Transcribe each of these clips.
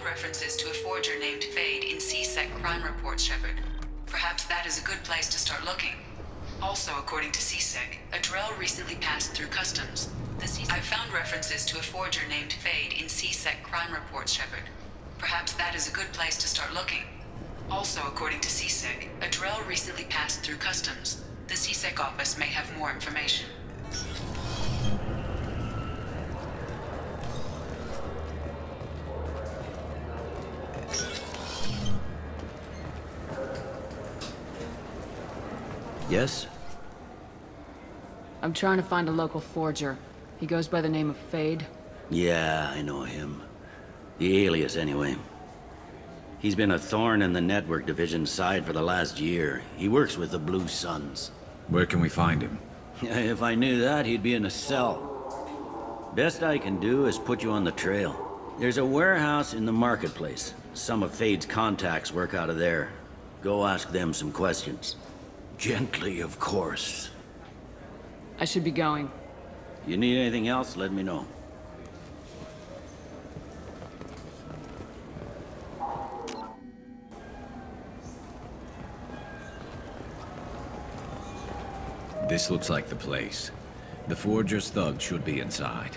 References to a forger named Fade in C-Sec crime reports, Shepard. Perhaps that is a good place to start looking. Also, according to C-Sec, a Drell recently passed through customs. I found references to a forger named Fade in C-Sec crime reports, Shepard. Perhaps that is a good place to start looking. Also, according to C-Sec, a Drell recently passed through customs. The C-Sec office may have more information. Yes? I'm trying to find a local forger. He goes by the name of Fade. Yeah, I know him. The alias, anyway. He's been a thorn in the network division's side for the last year. He works with the Blue Suns. Where can we find him? If I knew that, he'd be in a cell. Best I can do is put you on the trail. There's a warehouse in the marketplace. Some of Fade's contacts work out of there. Go ask them some questions. Gently, of course. I should be going. You need anything else, let me know. This looks like the place. The Forger's thug should be inside.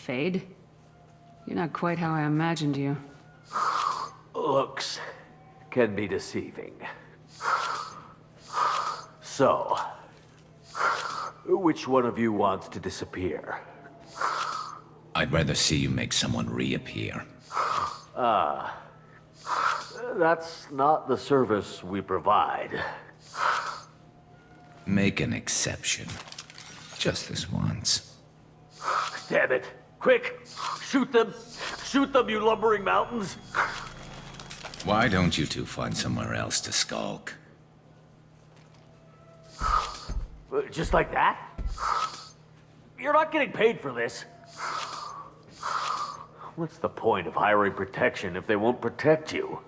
Fade? You're not quite how I imagined you. Looks can be deceiving. So, which one of you wants to disappear? I'd rather see you make someone reappear. That's not the service we provide. Make an exception. Just this once. Damn it! Quick! Shoot them! Shoot them, you lumbering mountains! Why don't you two find somewhere else to skulk? Just like that? You're not getting paid for this. What's the point of hiring protection if they won't protect you?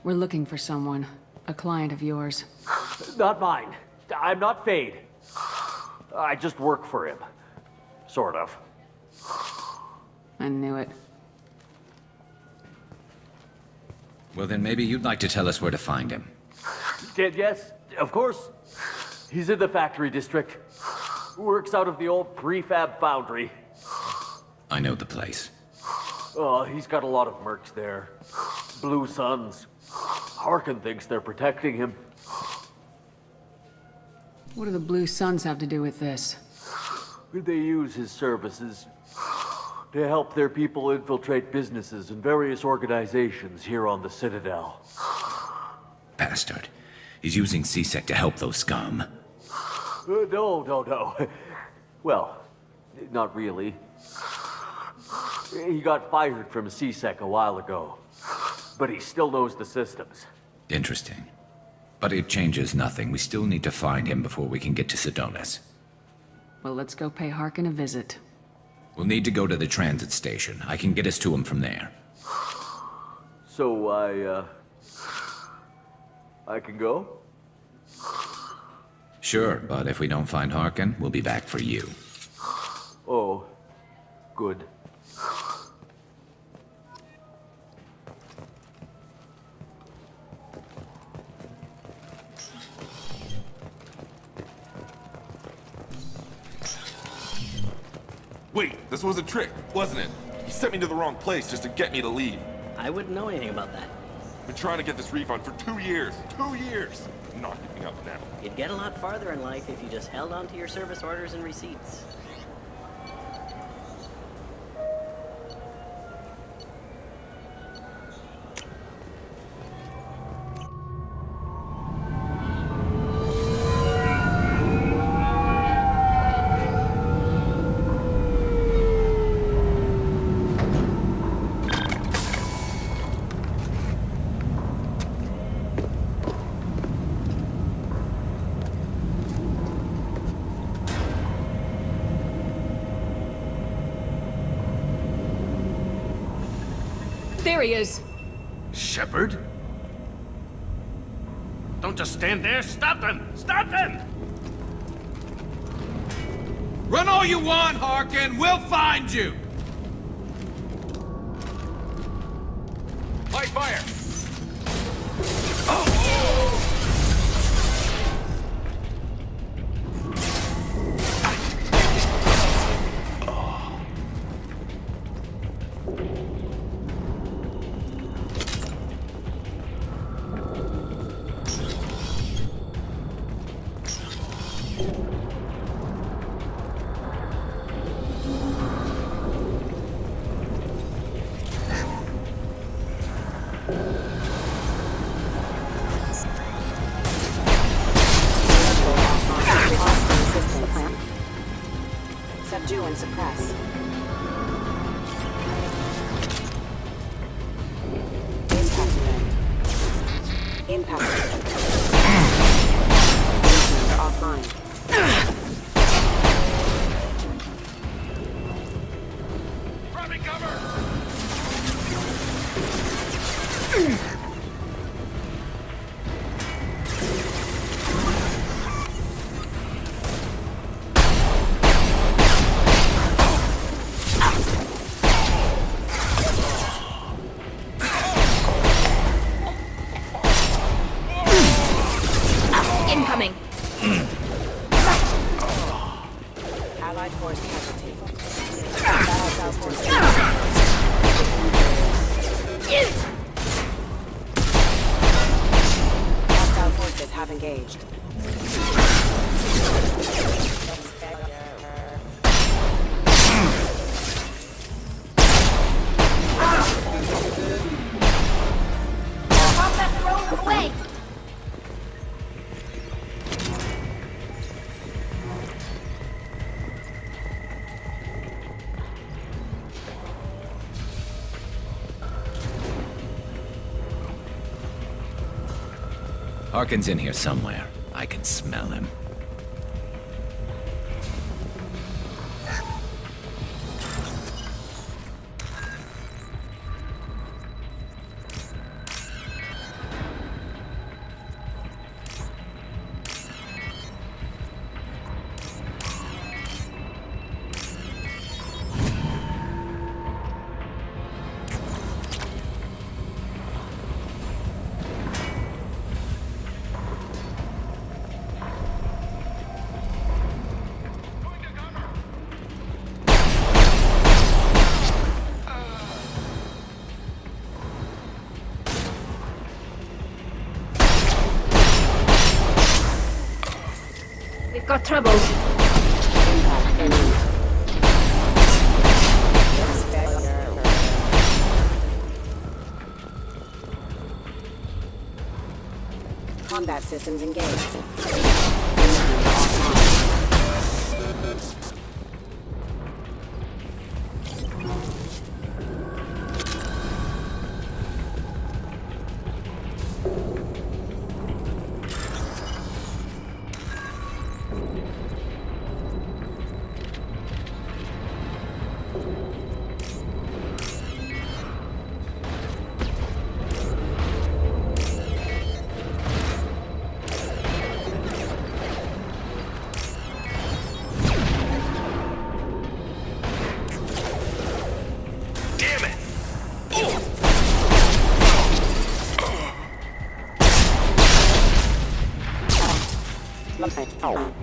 We're looking for someone. A client of yours. Not mine. I'm not Fade. I just work for him. Sort of. I knew it. Well, then maybe you'd like to tell us where to find him. Yes, of course. He's in the factory district. Works out of the old prefab foundry. I know the place. Oh, he's got a lot of mercs there. Blue Suns. Harkin thinks they're protecting him. What do the Blue Suns have to do with this? They use his services to help their people infiltrate businesses and various organizations here on the Citadel. Bastard. He's using C-Sec to help those scum. No. Well, not really. He got fired from C-Sec a while ago, but he still knows the systems. Interesting. But it changes nothing. We still need to find him before we can get to Sedonis. Well, let's go pay Harkin a visit. We'll need to go to the transit station. I can get us to him from there. So I can go? Sure, but if we don't find Harkin, we'll be back for you. Oh, good. Wait, this was a trick, wasn't it? He sent me to the wrong place just to get me to leave. I wouldn't know anything about that. Been trying to get this refund for 2 years. 2 years! I'm not giving up now. You'd get a lot farther in life if you just held on to your service orders and receipts. There he is! Shepard? Don't just stand there. Stop them! Stop them! Run all you want, Harkin! We'll find you! Light fire! Subdue and suppress. Impact event. Impact event. Offline. Grabbing cover! Incoming. Allied force casualty. Battle force. Hostile forces have engaged. Away! Harkin's in here somewhere. I can smell him. We've got troubles. Combat systems engaged. Hostiles!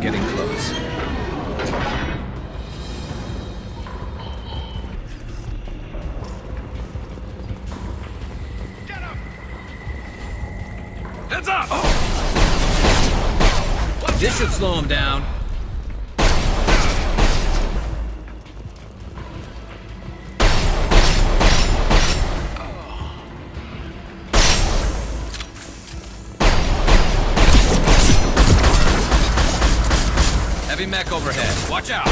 Getting close. Heads up! This should slow him down. Heavy mech overhead. Watch out!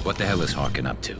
What the hell is Harkin up to?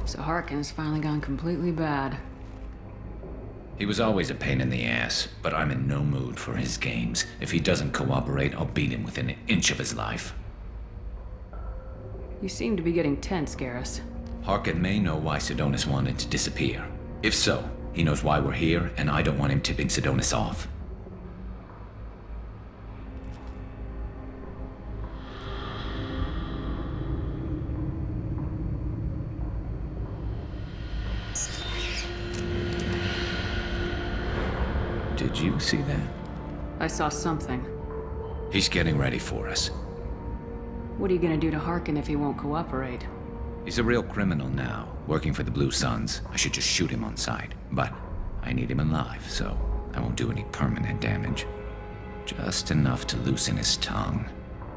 So Harkin's finally gone completely bad. He was always a pain in the ass, but I'm in no mood for his games. If he doesn't cooperate, I'll beat him within an inch of his life. You seem to be getting tense, Garrus. Harkin may know why Sidonis wanted to disappear. If so, he knows why we're here, and I don't want him tipping Sidonis off. Did you see that? I saw something. He's getting ready for us. What are you gonna do to Harkin if he won't cooperate? He's a real criminal now. Working for the Blue Suns, I should just shoot him on sight. But I need him alive, so I won't do any permanent damage. Just enough to loosen his tongue.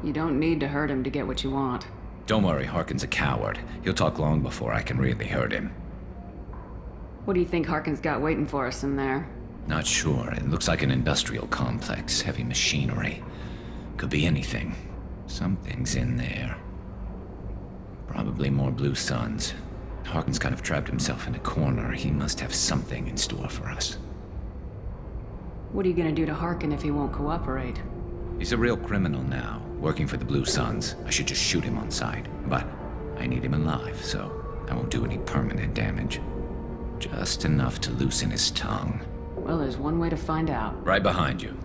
You don't need to hurt him to get what you want. Don't worry, Harkin's a coward. He'll talk long before I can really hurt him. What do you think Harkin's got waiting for us in there? Not sure. It looks like an industrial complex, heavy machinery. Could be anything. Something's in there. Probably more Blue Suns. Harkin's kind of trapped himself in a corner. He must have something in store for us. What are you gonna do to Harkin if he won't cooperate? He's a real criminal now, working for the Blue Suns. I should just shoot him on sight. But I need him alive, so I won't do any permanent damage. Just enough to loosen his tongue. Well, there's one way to find out. Right behind you.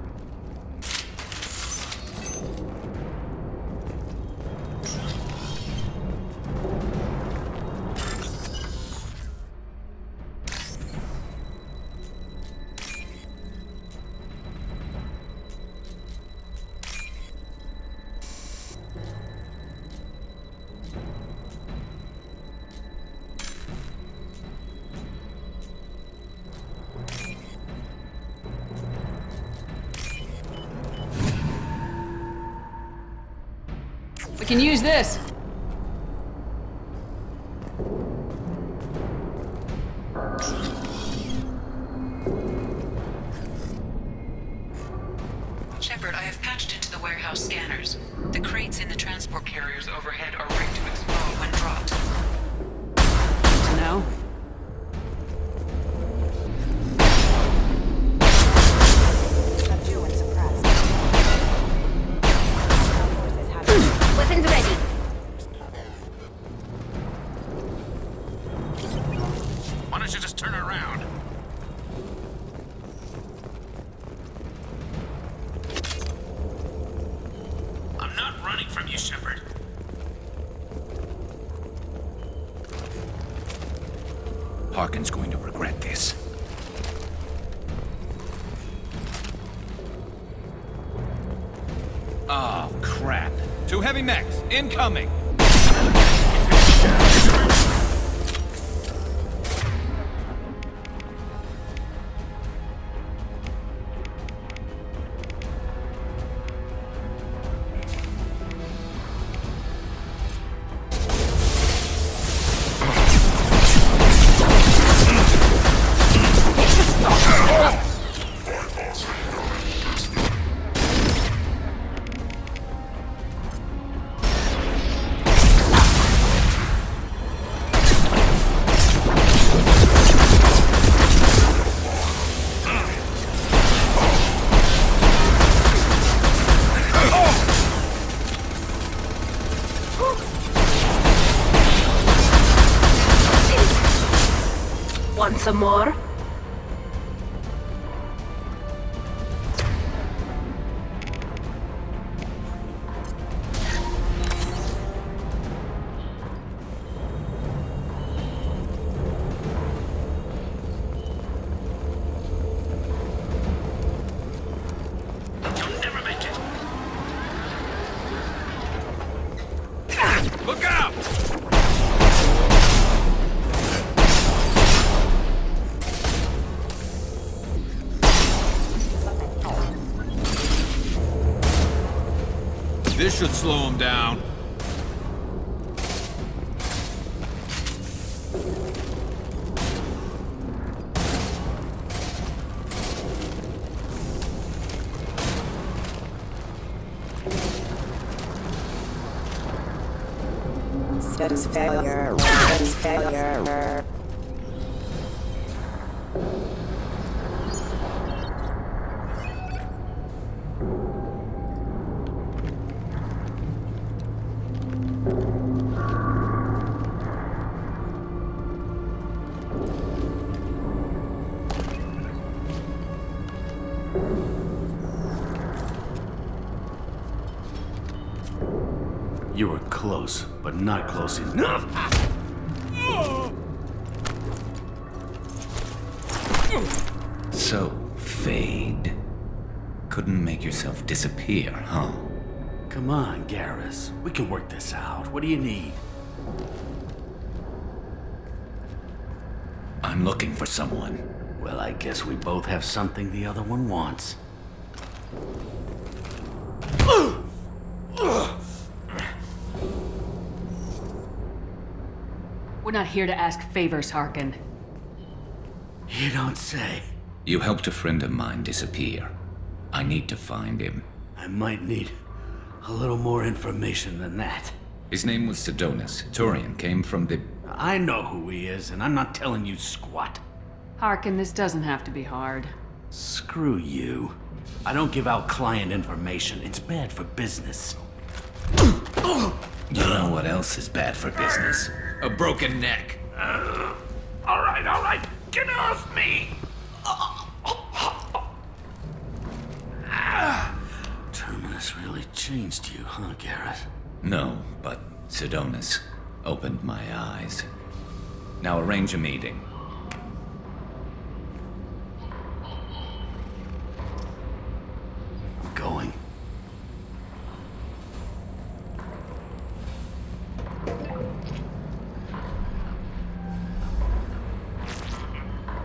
We can use this! Shepard, I have patched into the warehouse scanners. The crates in the transport carriers overhead are rigged to explode when dropped. Good to know. Subdue and suppressed. Hostile forces have engaged. Weapons ready. Why don't you just turn around? I'm not running from you, Shepard. Harkin's going to regret this. Oh, crap. 2 heavy mechs, incoming! Want some more? You'll never make it! Look out! This should slow him down. Systems failure. Systems failure. You were close, but not close enough. So, Fade. Couldn't make yourself disappear, huh? Come on, Garrus. We can work this out. What do you need? I'm looking for someone. Well, I guess we both have something the other one wants. We're not here to ask favors, Harkin. You don't say. You helped a friend of mine disappear. I need to find him. I might need a little more information than that. His name was Sidonis. Turian came from the... I know who he is, and I'm not telling you squat. Harkin, this doesn't have to be hard. Screw you. I don't give out client information. It's bad for business. You know what else is bad for business? A broken neck. All right. Get off me! Terminus really changed you, huh, Garrus? No, but Sidonis opened my eyes. Now arrange a meeting. I'm going.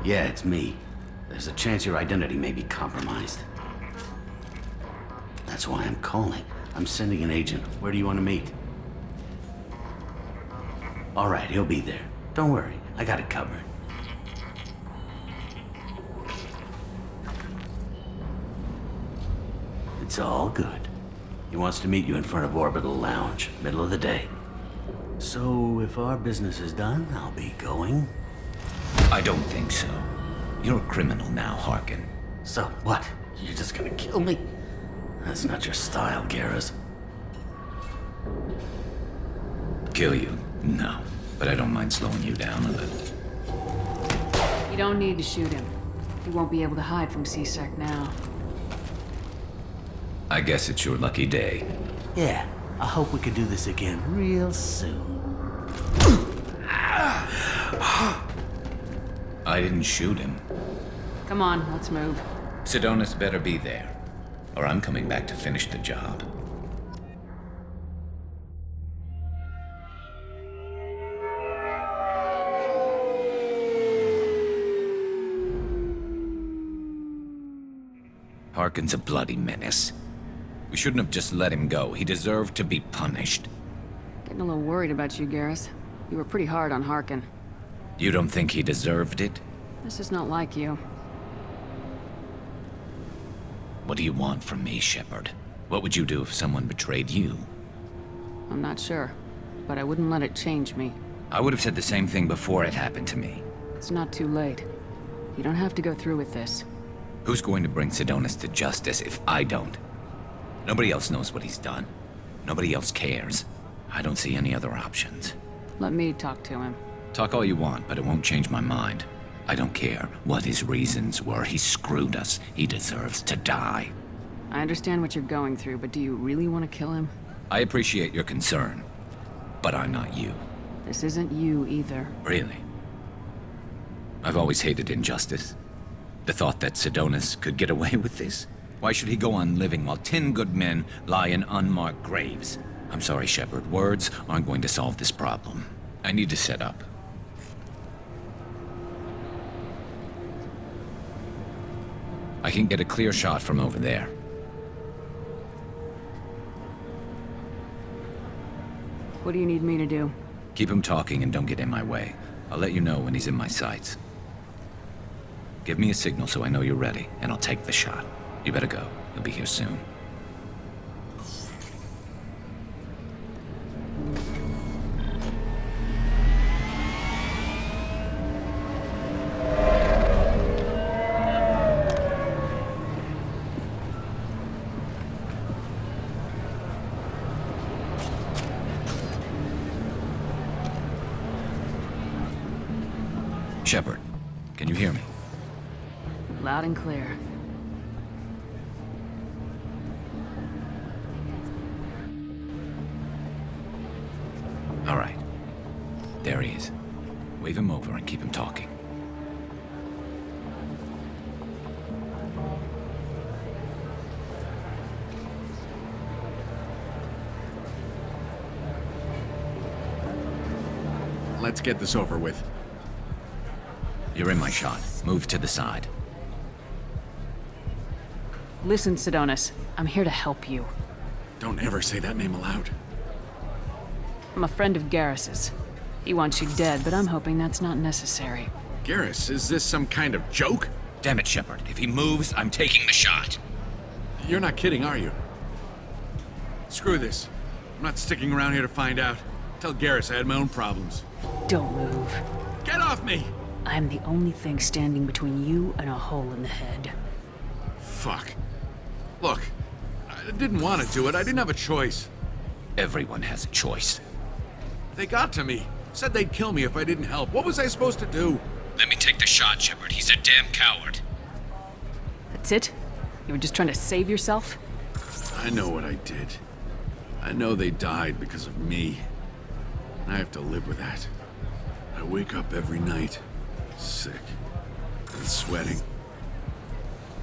Yeah, it's me. There's a chance your identity may be compromised. That's why I'm calling. I'm sending an agent. Where do you want to meet? All right, he'll be there. Don't worry, I got it covered. It's all good. He wants to meet you in front of Orbital Lounge, middle of the day. So, if our business is done, I'll be going. I don't think so. You're a criminal now, Harkin. So, what? You're just gonna kill me? That's not your style, Garrus. Kill you? No. But I don't mind slowing you down a little. You don't need to shoot him. He won't be able to hide from C-Sec now. I guess it's your lucky day. Yeah, I hope we can do this again real soon. I didn't shoot him. Come on, let's move. Sidonis better be there, or I'm coming back to finish the job. Harkin's a bloody menace. We shouldn't have just let him go. He deserved to be punished. Getting a little worried about you, Garrus. You were pretty hard on Harkin. You don't think he deserved it? This is not like you. What do you want from me, Shepard? What would you do if someone betrayed you? I'm not sure, but I wouldn't let it change me. I would have said the same thing before it happened to me. It's not too late. You don't have to go through with this. Who's going to bring Sidonis to justice if I don't? Nobody else knows what he's done. Nobody else cares. I don't see any other options. Let me talk to him. Talk all you want, but it won't change my mind. I don't care what his reasons were. He screwed us. He deserves to die. I understand what you're going through, but do you really want to kill him? I appreciate your concern, but I'm not you. This isn't you either. Really? I've always hated injustice. The thought that Sidonis could get away with this? Why should he go on living while 10 good men lie in unmarked graves? I'm sorry, Shepard. Words aren't going to solve this problem. I need to set up. I can get a clear shot from over there. What do you need me to do? Keep him talking and don't get in my way. I'll let you know when he's in my sights. Give me a signal so I know you're ready, and I'll take the shot. You better go. He'll be here soon. Shepard, can you hear me? Loud and clear. All right. There he is. Wave him over and keep him talking. Let's get this over with. You're in my shot. Move to the side. Listen, Sidonis, I'm here to help you. Don't ever say that name aloud. I'm a friend of Garrus's. He wants you dead, but I'm hoping that's not necessary. Garrus, is this some kind of joke? Damn it, Shepard. If he moves, I'm taking the shot. You're not kidding, are you? Screw this. I'm not sticking around here to find out. Tell Garrus I had my own problems. Don't move. Get off me! I'm the only thing standing between you and a hole in the head. Fuck. Look, I didn't want to do it. I didn't have a choice. Everyone has a choice. They got to me. Said they'd kill me if I didn't help. What was I supposed to do? Let me take the shot, Shepard. He's a damn coward. That's it? You were just trying to save yourself? I know what I did. I know they died because of me. And I have to live with that. I wake up every night, sick and sweating.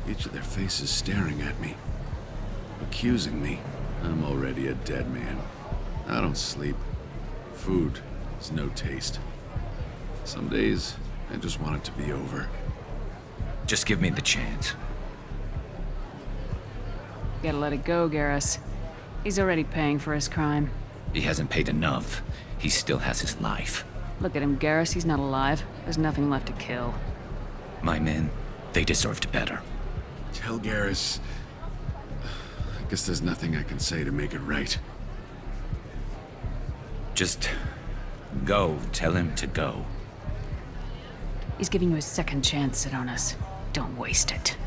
Each of their faces staring at me, accusing me. I'm already a dead man. I don't sleep. Food has no taste. Some days, I just want it to be over. Just give me the chance. You gotta let it go, Garrus. He's already paying for his crime. He hasn't paid enough. He still has his life. Look at him, Garrus. He's not alive. There's nothing left to kill. My men, they deserved better. Tell Garrus... I guess there's nothing I can say to make it right. Just go. Tell him to go. He's giving you a second chance, Sidonis. Don't waste it.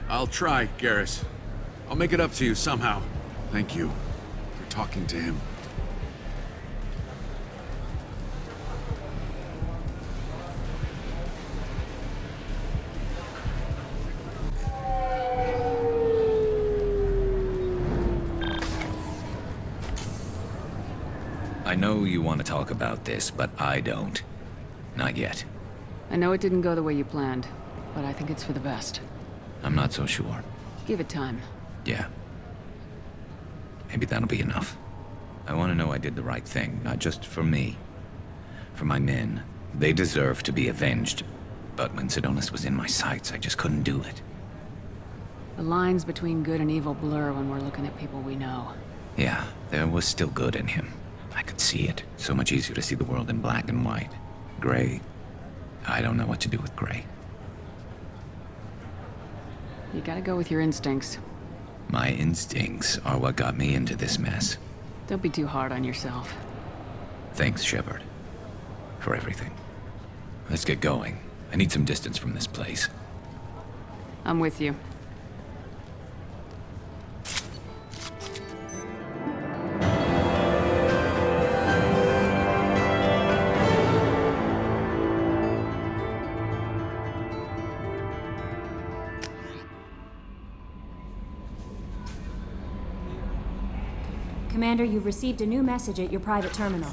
I'll try, Garrus. I'll make it up to you somehow. Thank you for talking to him. I know you want to talk about this, but I don't. Not yet. I know it didn't go the way you planned, but I think it's for the best. I'm not so sure. Give it time. Yeah. Maybe that'll be enough. I want to know I did the right thing, not just for me. For my men. They deserve to be avenged. But when Sidonis was in my sights, I just couldn't do it. The lines between good and evil blur when we're looking at people we know. Yeah, there was still good in him. I could see it. So much easier to see the world in black and white. Gray. I don't know what to do with gray. You gotta go with your instincts. My instincts are what got me into this mess. Don't be too hard on yourself. Thanks, Shepard. For everything. Let's get going. I need some distance from this place. I'm with you. Commander, you've received a new message at your private terminal.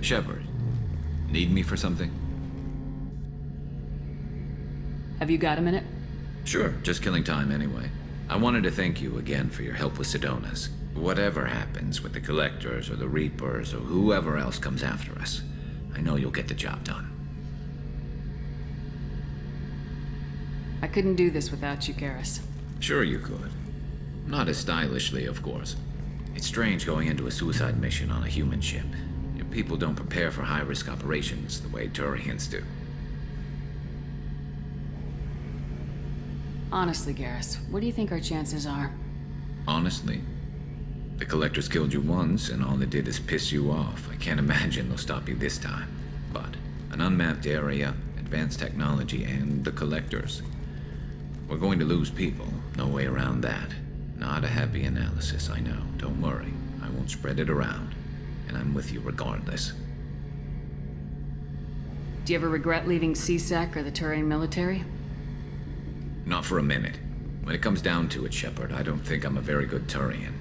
Shepard, need me for something? Have you got a minute? Sure, just killing time anyway. I wanted to thank you again for your help with Sidonis. Whatever happens with the Collectors or the Reapers or whoever else comes after us, I know you'll get the job done. I couldn't do this without you, Garrus. Sure you could. Not as stylishly, of course. It's strange going into a suicide mission on a human ship. Your people don't prepare for high-risk operations the way Turians do. Honestly, Garrus, what do you think our chances are? Honestly, the Collectors killed you once, and all they did is piss you off. I can't imagine they'll stop you this time. But an unmapped area, advanced technology, and the collectors. We're going to lose people, no way around that. Not a happy analysis, I know. Don't worry, I won't spread it around. And I'm with you regardless. Do you ever regret leaving CSEC or the Turian military? Not for a minute. When it comes down to it, Shepard, I don't think I'm a very good Turian.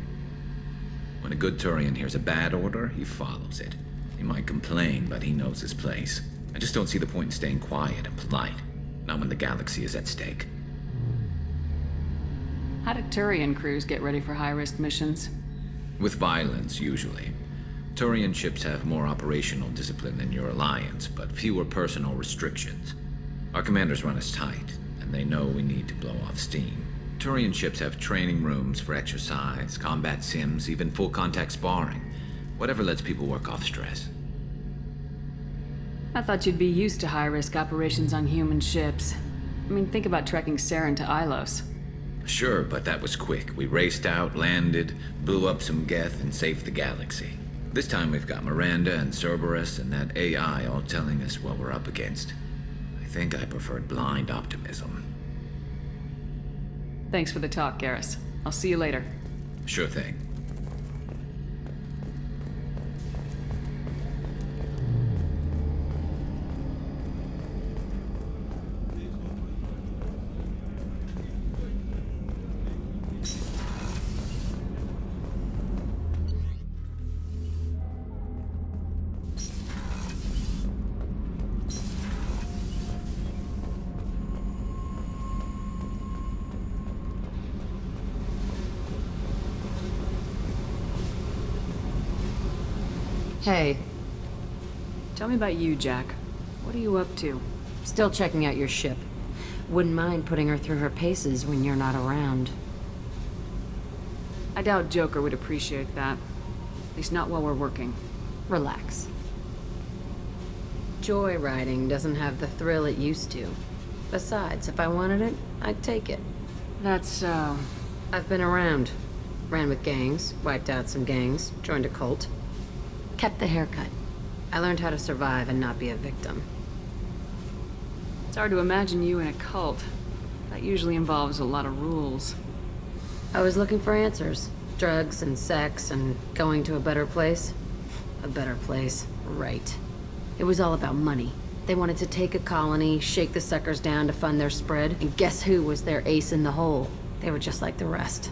When a good Turian hears a bad order, he follows it. He might complain, but he knows his place. I just don't see the point in staying quiet and polite. Not when the galaxy is at stake. How do Turian crews get ready for high-risk missions? With violence, usually. Turian ships have more operational discipline than your alliance, but fewer personal restrictions. Our commanders run us tight, and they know we need to blow off steam. Turian ships have training rooms for exercise, combat sims, even full-contact sparring. Whatever lets people work off stress. I thought you'd be used to high-risk operations on human ships. I mean, think about trekking Saren to Ilos. Sure, but that was quick. We raced out, landed, blew up some Geth, and saved the galaxy. This time we've got Miranda and Cerberus and that AI all telling us what we're up against. I think I preferred blind optimism. Thanks for the talk, Garrus. I'll see you later. Sure thing. Hey. Tell me about you, Jack. What are you up to? Still checking out your ship. Wouldn't mind putting her through her paces when you're not around. I doubt Joker would appreciate that. At least not while we're working. Relax. Joyriding doesn't have the thrill it used to. Besides, if I wanted it, I'd take it. That's so... I've been around. Ran with gangs, wiped out some gangs, joined a cult. Kept the haircut. I learned how to survive and not be a victim. It's hard to imagine you in a cult. That usually involves a lot of rules. I was looking for answers. Drugs and sex and going to a better place. A better place, right. It was all about money. They wanted to take a colony, shake the suckers down to fund their spread, and guess who was their ace in the hole? They were just like the rest.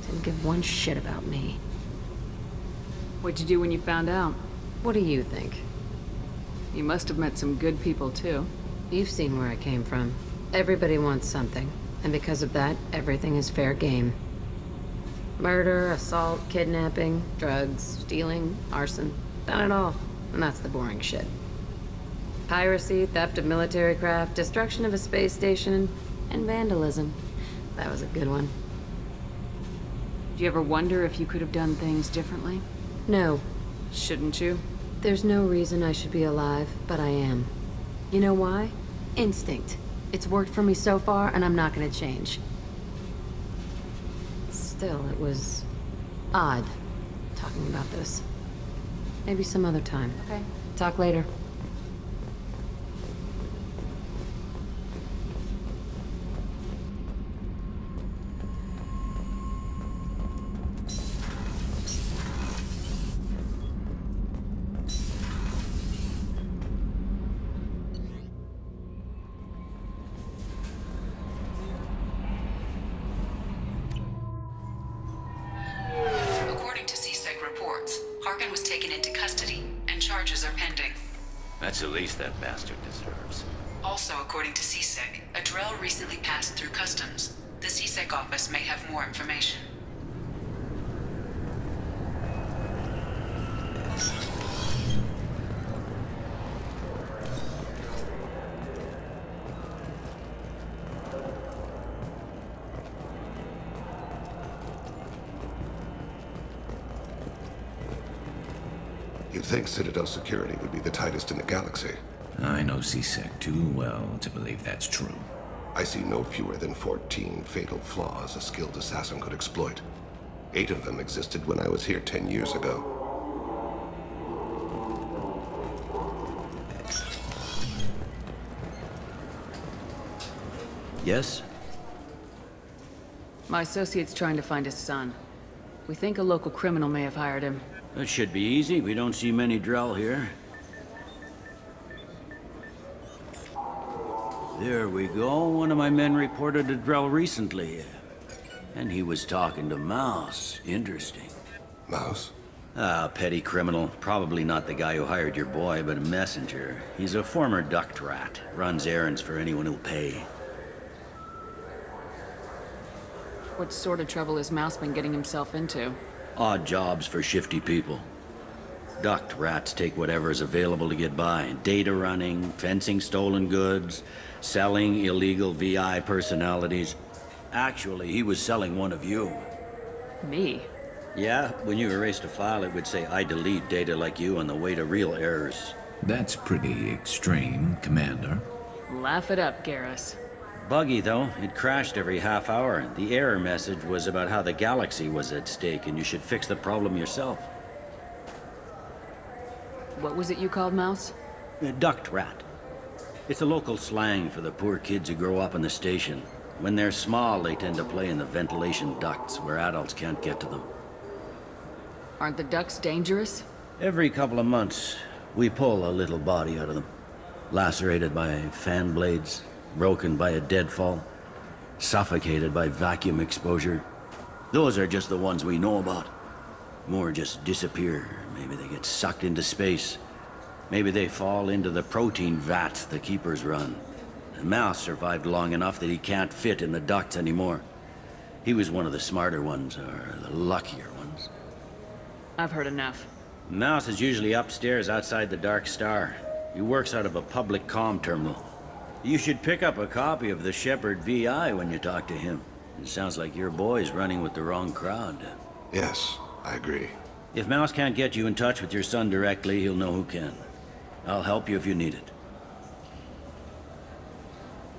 Didn't give one shit about me. What'd you do when you found out? What do you think? You must have met some good people, too. You've seen where I came from. Everybody wants something, and because of that, everything is fair game. Murder, assault, kidnapping, drugs, stealing, arson. Done it all, and that's the boring shit. Piracy, theft of military craft, destruction of a space station, and vandalism. That was a good one. Do you ever wonder if you could have done things differently? No. Shouldn't you? There's no reason I should be alive, but I am. You know why? Instinct. It's worked for me so far, and I'm not gonna change. Still, it was odd talking about this. Maybe some other time. Okay. Talk later. That's the least that bastard deserves. Also, according to CSEC, a Drell recently passed through customs. The CSEC office may have more information. You'd think Citadel security would be the tightest in the galaxy. I know CSEC too well to believe that's true. I see no fewer than 14 fatal flaws a skilled assassin could exploit. 8 of them existed when I was here 10 years ago. Yes? My associate's trying to find his son. We think a local criminal may have hired him. That should be easy. We don't see many Drell here. There we go. One of my men reported a Drell recently. And he was talking to Mouse. Interesting. Mouse? Ah, petty criminal. Probably not the guy who hired your boy, but a messenger. He's a former duct rat. Runs errands for anyone who'll pay. What sort of trouble has Mouse been getting himself into? Odd jobs for shifty people. Duct rats take whatever is available to get by. Data running, fencing stolen goods, selling illegal VI personalities. Actually, he was selling one of you. Me? Yeah, when you erased a file, it would say, I delete data like you on the way to real errors. That's pretty extreme, Commander. Laugh it up, Garrus. Buggy, though. It crashed every half hour. The error message was about how the galaxy was at stake, and you should fix the problem yourself. What was it you called Mouse? A duct rat. It's a local slang for the poor kids who grow up in the station. When they're small, they tend to play in the ventilation ducts where adults can't get to them. Aren't the ducts dangerous? Every couple of months, we pull a little body out of them. Lacerated by fan blades, broken by a deadfall, suffocated by vacuum exposure. Those are just the ones we know about. More just disappear. Maybe they get sucked into space. Maybe they fall into the protein vats the keepers run. The Mouse survived long enough that he can't fit in the ducts anymore. He was one of the smarter ones, or the luckier ones. I've heard enough. Mouse is usually upstairs outside the Dark Star. He works out of a public comm terminal. You should pick up a copy of the Shepherd VI when you talk to him. It sounds like your boy's running with the wrong crowd. Yes, I agree. If Mouse can't get you in touch with your son directly, he'll know who can. I'll help you if you need it.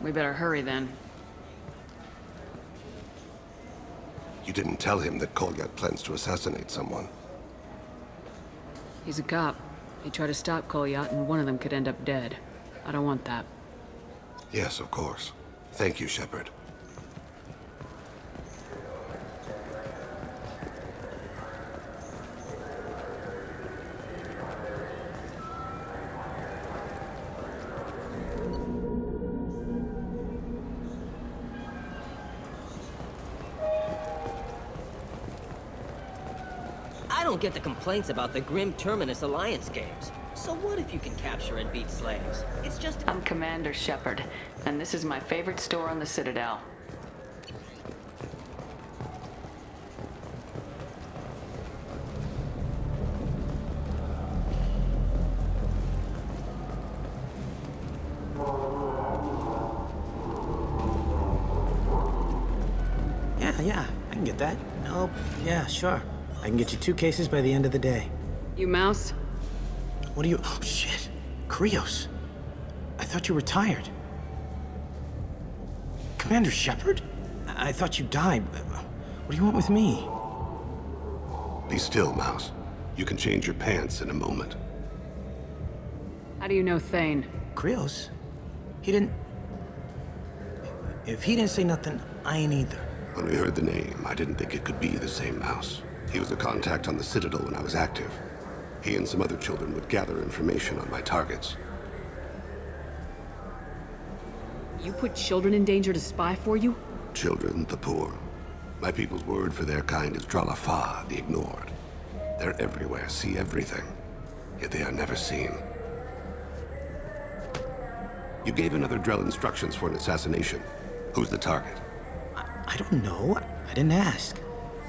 We better hurry then. You didn't tell him that Kolyat plans to assassinate someone. He's a cop. He tried to stop Kolyat, and one of them could end up dead. I don't want that. Yes, of course. Thank you, Shepard. I don't get the complaints about the Grim Terminus Alliance games. So what if you can capture and beat slaves? It's just... I'm Commander Shepard, and this is my favorite store on the Citadel. Yeah, I can get that. Nope, yeah, sure. I can get you 2 cases by the end of the day. You Mouse? What are you... Oh, shit. Krios. I thought you retired. Commander Shepard? I thought you died. What do you want with me? Be still, Mouse. You can change your pants in a moment. How do you know Thane? Krios? He didn't... If he didn't say nothing, I ain't either. When we heard the name, I didn't think it could be the same Mouse. He was a contact on the Citadel when I was active. He and some other children would gather information on my targets. You put children in danger to spy for you? Children, the poor. My people's word for their kind is Dralafa, the ignored. They're everywhere, see everything. Yet they are never seen. You gave another Drell instructions for an assassination. Who's the target? I don't know. I didn't ask.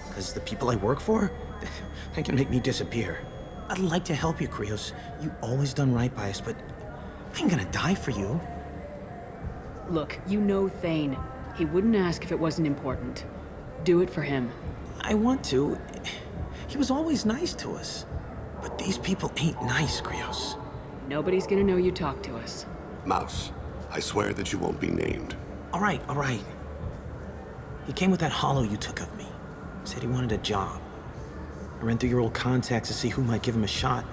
Because the people I work for, they can make me disappear. I'd like to help you, Krios. You always done right by us, but I ain't gonna die for you. Look, you know Thane. He wouldn't ask if it wasn't important. Do it for him. I want to. He was always nice to us. But these people ain't nice, Krios. Nobody's gonna know you talked to us. Mouse, I swear that you won't be named. All right. He came with that hollow you took of me. Said he wanted a job. I ran through your old contacts to see who might give him a shot.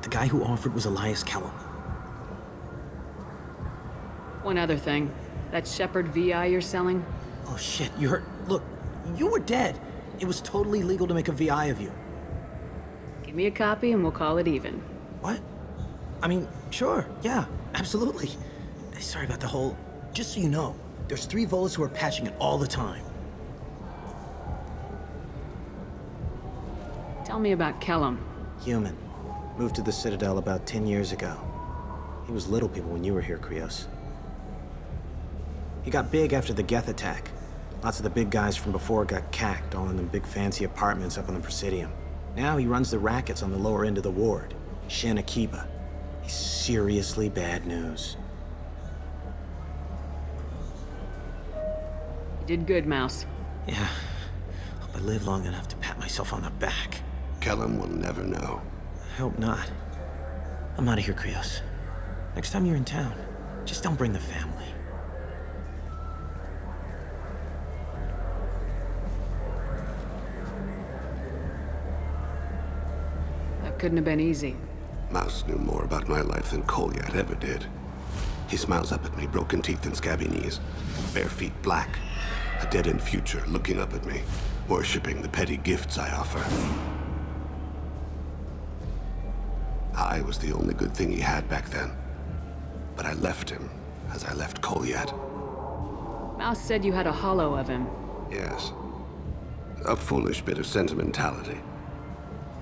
The guy who offered was Elias Kellum. One other thing. That Shepherd VI you're selling? Oh shit, you heard? Look, you were dead. It was totally legal to make a VI of you. Give me a copy and we'll call it even. What? I mean, sure, yeah, absolutely. Sorry about the whole... Just so you know, there's 3 Volas who are patching it all the time. Tell me about Kellum. Human. Moved to the Citadel about 10 years ago. He was Little People when you were here, Krios. He got big after the Geth attack. Lots of the big guys from before got cacked, all in them big fancy apartments up on the Presidium. Now he runs the rackets on the lower end of the ward, Shin Akiba. He's seriously bad news. You did good, Mouse. Yeah. Hope I live long enough to pat myself on the back. Kellum will never know. I hope not. I'm out of here, Krios. Next time you're in town, just don't bring the family. That couldn't have been easy. Mouse knew more about my life than Kolyat ever did. He smiles up at me, broken teeth and scabby knees, bare feet black, a dead-end future looking up at me, worshipping the petty gifts I offer. I was the only good thing he had back then. But I left him, as I left Kolyat. Mouse said you had a hollow of him. Yes. A foolish bit of sentimentality.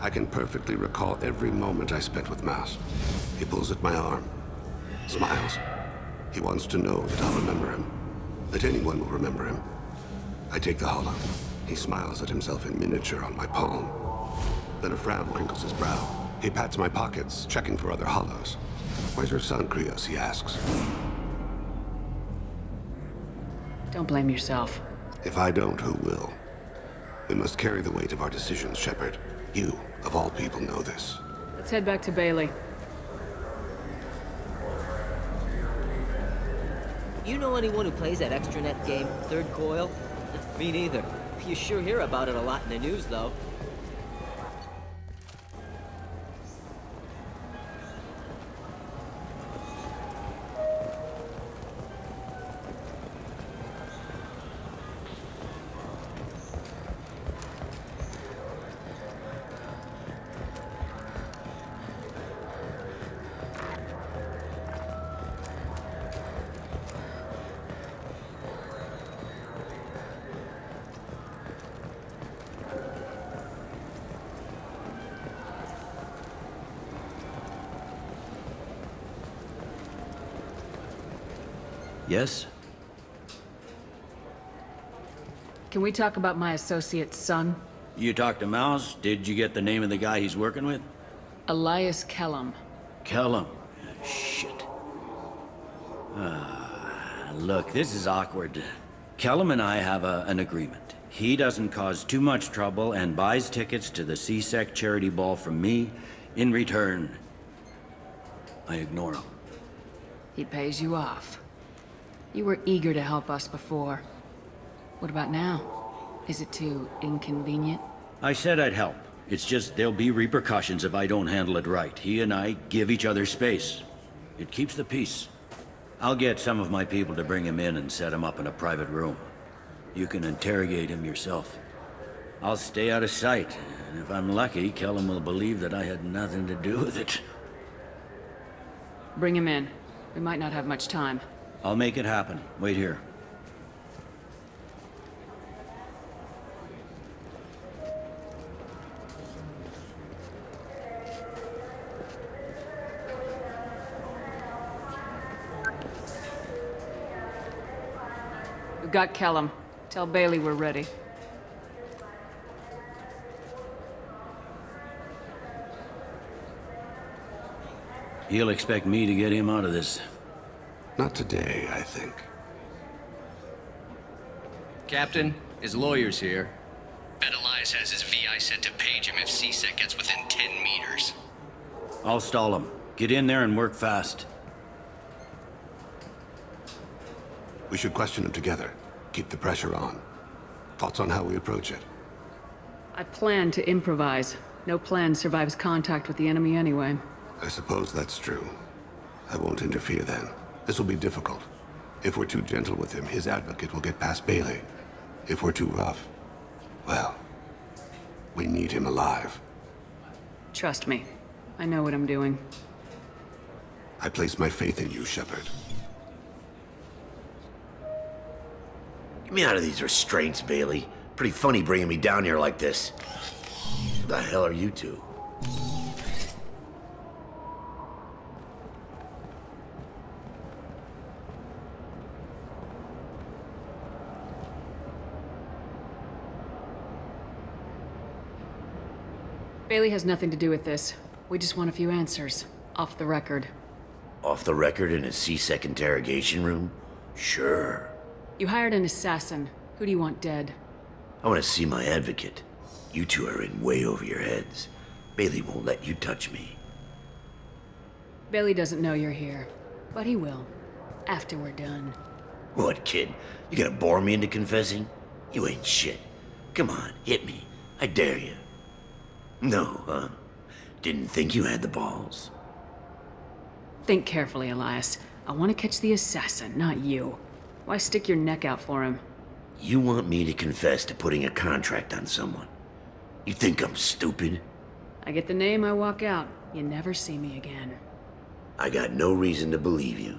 I can perfectly recall every moment I spent with Mouse. He pulls at my arm, smiles. He wants to know that I'll remember him, that anyone will remember him. I take the hollow. He smiles at himself in miniature on my palm. Then a frown crinkles his brow. He pats my pockets, checking for other hollows. Where's your son, Krios? He asks. Don't blame yourself. If I don't, who will? We must carry the weight of our decisions, Shepard. You, of all people, know this. Let's head back to Bailey. You know anyone who plays that extranet game, Third Coil? Me neither. You sure hear about it a lot in the news, though. Yes? Can we talk about my associate's son? You talked to Mouse? Did you get the name of the guy he's working with? Elias Kellum. Kellum. Shit. Look, this is awkward. Kellum and I have an agreement. He doesn't cause too much trouble and buys tickets to the C-Sec charity ball from me. In return, I ignore him. He pays you off. You were eager to help us before. What about now? Is it too inconvenient? I said I'd help. It's just there'll be repercussions if I don't handle it right. He and I give each other space. It keeps the peace. I'll get some of my people to bring him in and set him up in a private room. You can interrogate him yourself. I'll stay out of sight, and if I'm lucky, Kellum will believe that I had nothing to do with it. Bring him in. We might not have much time. I'll make it happen. Wait here. We've got Kellum. Tell Bailey we're ready. He'll expect me to get him out of this. Not today, I think. Captain, his lawyer's here. Bet Elias has his VI set to page him if C-Sec gets within 10 meters. I'll stall him. Get in there and work fast. We should question him together. Keep the pressure on. Thoughts on how we approach it? I plan to improvise. No plan survives contact with the enemy anyway. I suppose that's true. I won't interfere then. This will be difficult. If we're too gentle with him, his advocate will get past Bailey. If we're too rough, well, we need him alive. Trust me. I know what I'm doing. I place my faith in you, Shepard. Get me out of these restraints, Bailey. Pretty funny bringing me down here like this. Who the hell are you two? Bailey has nothing to do with this. We just want a few answers. Off the record. Off the record in a C-Sec interrogation room? Sure. You hired an assassin. Who do you want dead? I want to see my advocate. You two are in way over your heads. Bailey won't let you touch me. Bailey doesn't know you're here, but he will. After we're done. What, kid? You gonna bore me into confessing? You ain't shit. Come on, hit me. I dare you. No, huh? Didn't think you had the balls. Think carefully, Elias. I want to catch the assassin, not you. Why stick your neck out for him? You want me to confess to putting a contract on someone? You think I'm stupid? I get the name, I walk out. You never see me again. I got no reason to believe you.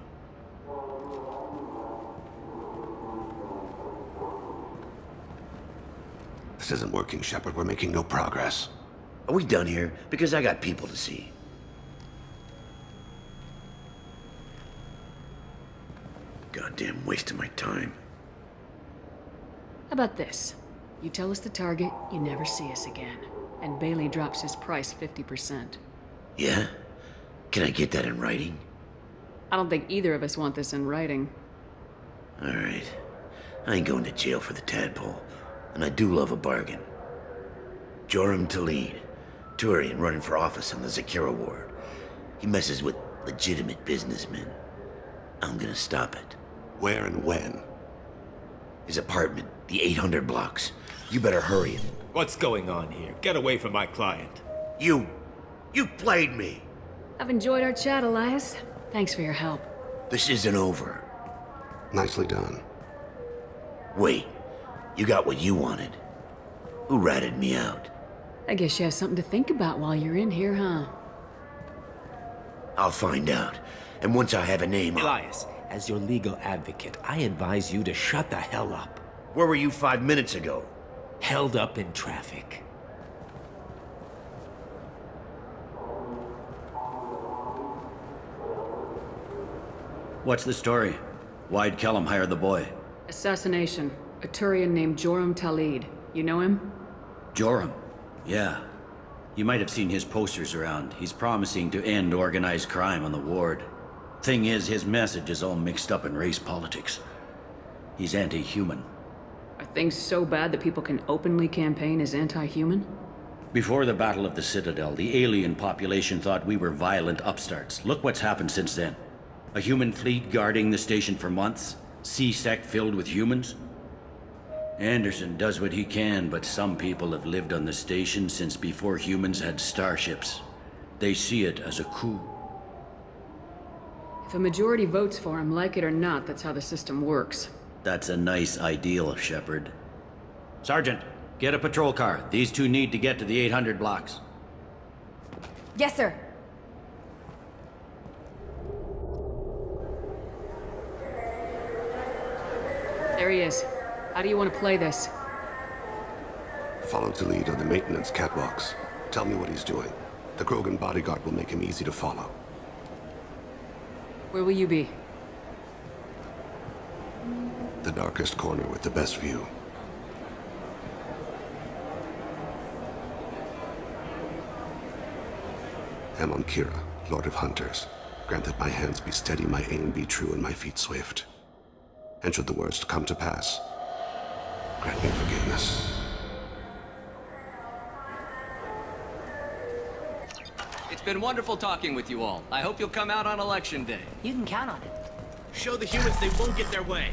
This isn't working, Shepard. We're making no progress. Are we done here? Because I got people to see. Goddamn waste of my time. How about this? You tell us the target, you never see us again. And Bailey drops his price 50%. Yeah? Can I get that in writing? I don't think either of us want this in writing. Alright. I ain't going to jail for the tadpole. And I do love a bargain. Joram Talid. Turian running for office on the Zakira ward. He messes with legitimate businessmen. I'm gonna stop it. Where and when? His apartment, the 800 blocks. You better hurry it. What's going on here? Get away from my client. You played me. I've enjoyed our chat, Elias. Thanks for your help. This isn't over. Nicely done. Wait, you got what you wanted. Who ratted me out? I guess you have something to think about while you're in here, huh? I'll find out. And once I have a name, Elias, as your legal advocate, I advise you to shut the hell up. Where were you 5 minutes ago? Held up in traffic. What's the story? Why'd Kellum hire the boy? Assassination. A Turian named Joram Talid. You know him? Joram? Yeah. You might have seen his posters around. He's promising to end organized crime on the ward. Thing is, his message is all mixed up in race politics. He's anti-human. Are things so bad that people can openly campaign as anti-human? Before the Battle of the Citadel, the alien population thought we were violent upstarts. Look what's happened since then. A human fleet guarding the station for months. C-Sec filled with humans. Anderson does what he can, but some people have lived on the station since before humans had starships. They see it as a coup. If a majority votes for him, like it or not, that's how the system works. That's a nice ideal, Shepard. Sergeant, get a patrol car. These two need to get to the 800 blocks. Yes, sir. There he is. How do you want to play this? Follow Talid on the maintenance catwalks. Tell me what he's doing. The Krogan bodyguard will make him easy to follow. Where will you be? The darkest corner with the best view. Amon Kira, Lord of Hunters. Grant that my hands be steady, my aim be true, and my feet swift. And should the worst come to pass, grant me forgiveness. It's been wonderful talking with you all. I hope you'll come out on Election Day. You can count on it. Show the humans they won't get their way.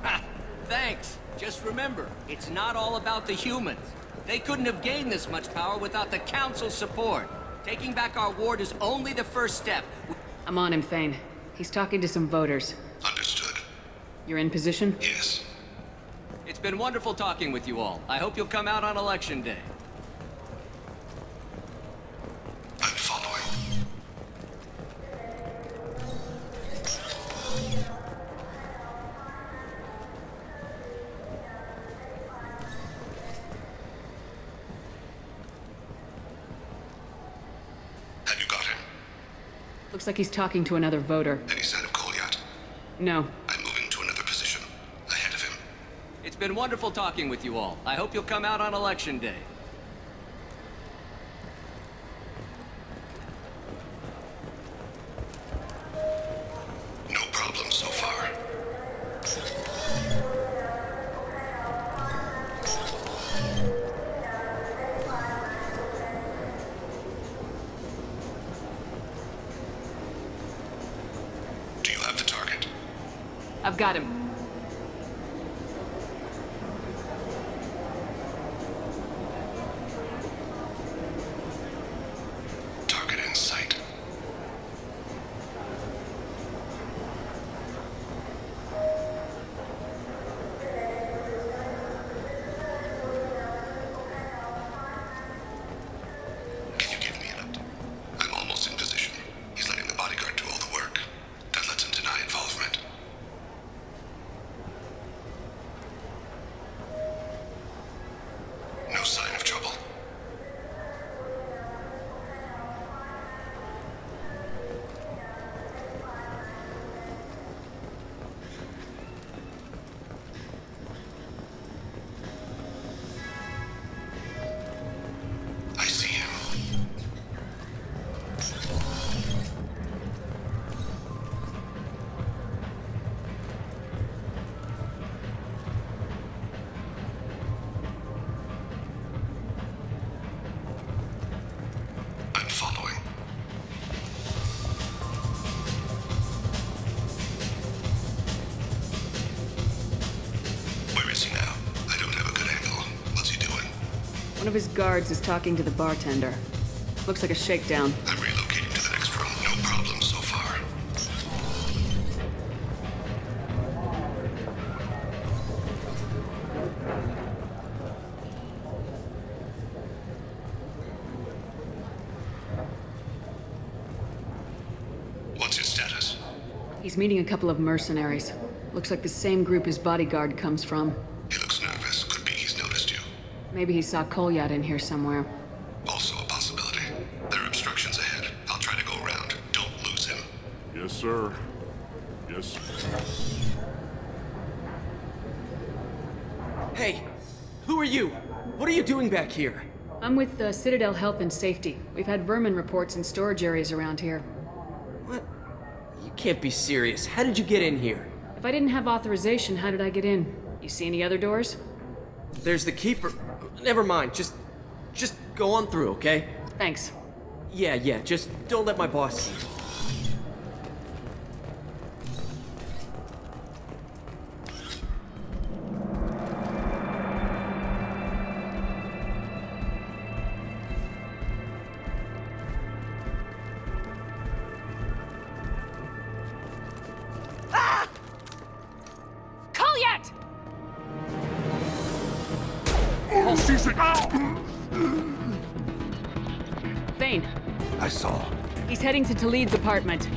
Ha! Thanks. Just remember, it's not all about the humans. They couldn't have gained this much power without the Council's support. Taking back our ward is only the first step. I'm on him, Thane. He's talking to some voters. Understood. You're in position? Yes. It's been wonderful talking with you all. I hope you'll come out on Election Day. I'm following. Have you got him? Looks like he's talking to another voter. Any sign of Cole yet? No. I'm moving to another position. Ahead of him. It's been wonderful talking with you all. I hope you'll come out on Election Day. No problem so far. Do you have the target? I've got him. Target in sight. Can you give me an update? I'm almost in position. He's letting the bodyguard do all the work. That lets him deny involvement. No sign of trouble. I see him. I'm following. Where is he now? I don't have a good angle. What's he doing? One of his guards is talking to the bartender. Looks like a shakedown. I'm relocating to the next room. No problem so far. What's his status? He's meeting a couple of mercenaries. Looks like the same group his bodyguard comes from. He looks nervous. Could be he's noticed you. Maybe he saw Kolyat in here somewhere. Also a possibility. There are obstructions ahead. I'll try to go around. Don't lose him. Yes, sir. Yes. Hey, who are you? What are you doing back here? I'm with the Citadel Health and Safety. We've had vermin reports in storage areas around here. What? You can't be serious. How did you get in here? If I didn't have authorization, how did I get in? You see any other doors? There's the keeper. Never mind. Just go on through, okay? Thanks. Yeah, just don't let my boss see you. Kolyat! Oh, C-Sec! Thane. I saw. He's heading to Talid's apartment.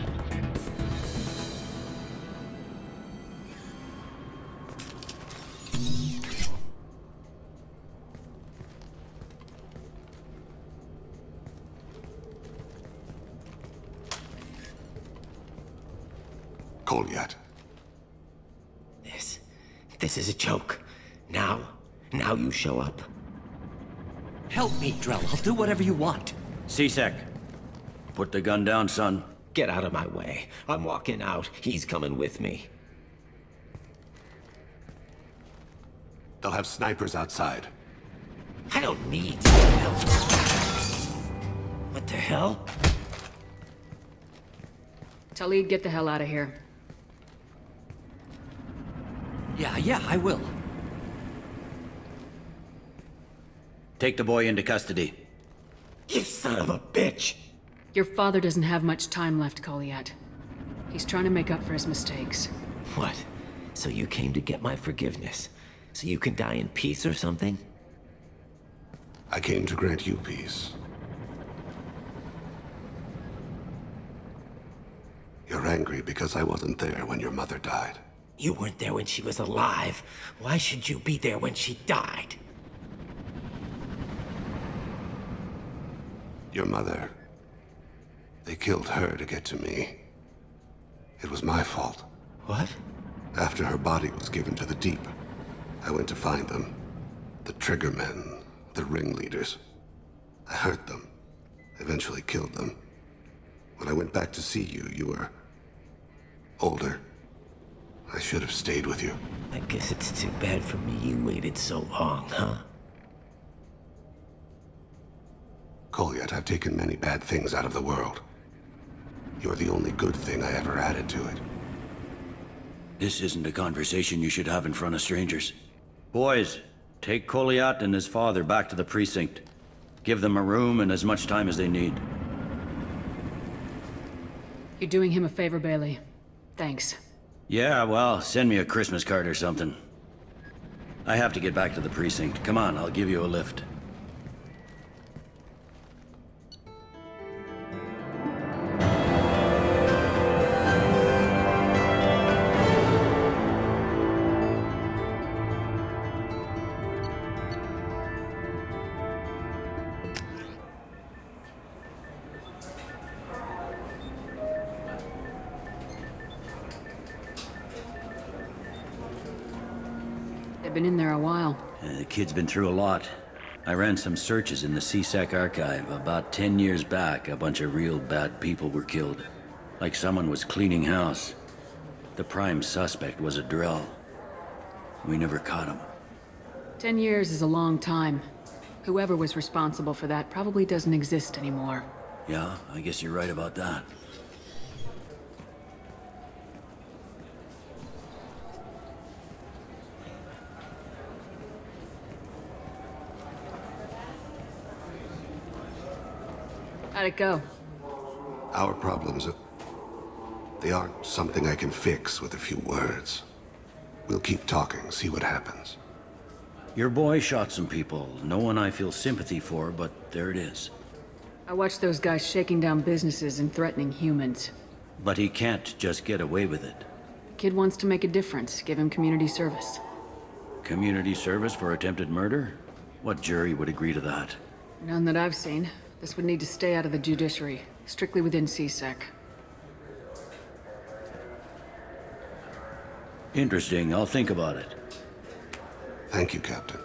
Kolyat. This is a joke. Now you show up. Help me, Drell. I'll do whatever you want. C-Sec, put the gun down, son. Get out of my way. I'm walking out. He's coming with me. They'll have snipers outside. I don't need help. What the hell? Talid, get the hell out of here. Yeah, I will. Take the boy into custody. You son of a bitch! Your father doesn't have much time left, Kolyat. He's trying to make up for his mistakes. What? So you came to get my forgiveness? So you can die in peace or something? I came to grant you peace. You're angry because I wasn't there when your mother died. You weren't there when she was alive. Why should you be there when she died? Your mother... They killed her to get to me. It was my fault. What? After her body was given to the deep, I went to find them. The triggermen, the ringleaders. I hurt them, eventually killed them. When I went back to see you, you were... older. I should have stayed with you. I guess it's too bad for me you waited so long, huh? Kolyat, I've taken many bad things out of the world. You're the only good thing I ever added to it. This isn't a conversation you should have in front of strangers. Boys, take Kolyat and his father back to the precinct. Give them a room and as much time as they need. You're doing him a favor, Bailey. Thanks. Yeah, well, send me a Christmas card or something. I have to get back to the precinct. Come on, I'll give you a lift. Been in there a while. The kid's been through a lot. I ran some searches in the CSEC archive. About 10 years back, a bunch of real bad people were killed. Like someone was cleaning house. The prime suspect was a Drell. We never caught him. 10 years is a long time. Whoever was responsible for that probably doesn't exist anymore. Yeah, I guess you're right about that. How'd it go? Our problems are... They aren't something I can fix with a few words. We'll keep talking, see what happens. Your boy shot some people. No one I feel sympathy for, but there it is. I watched those guys shaking down businesses and threatening humans. But he can't just get away with it. The kid wants to make a difference. Give him community service. Community service for attempted murder? What jury would agree to that? None that I've seen. This would need to stay out of the judiciary, strictly within CSEC. Interesting. I'll think about it. Thank you, Captain.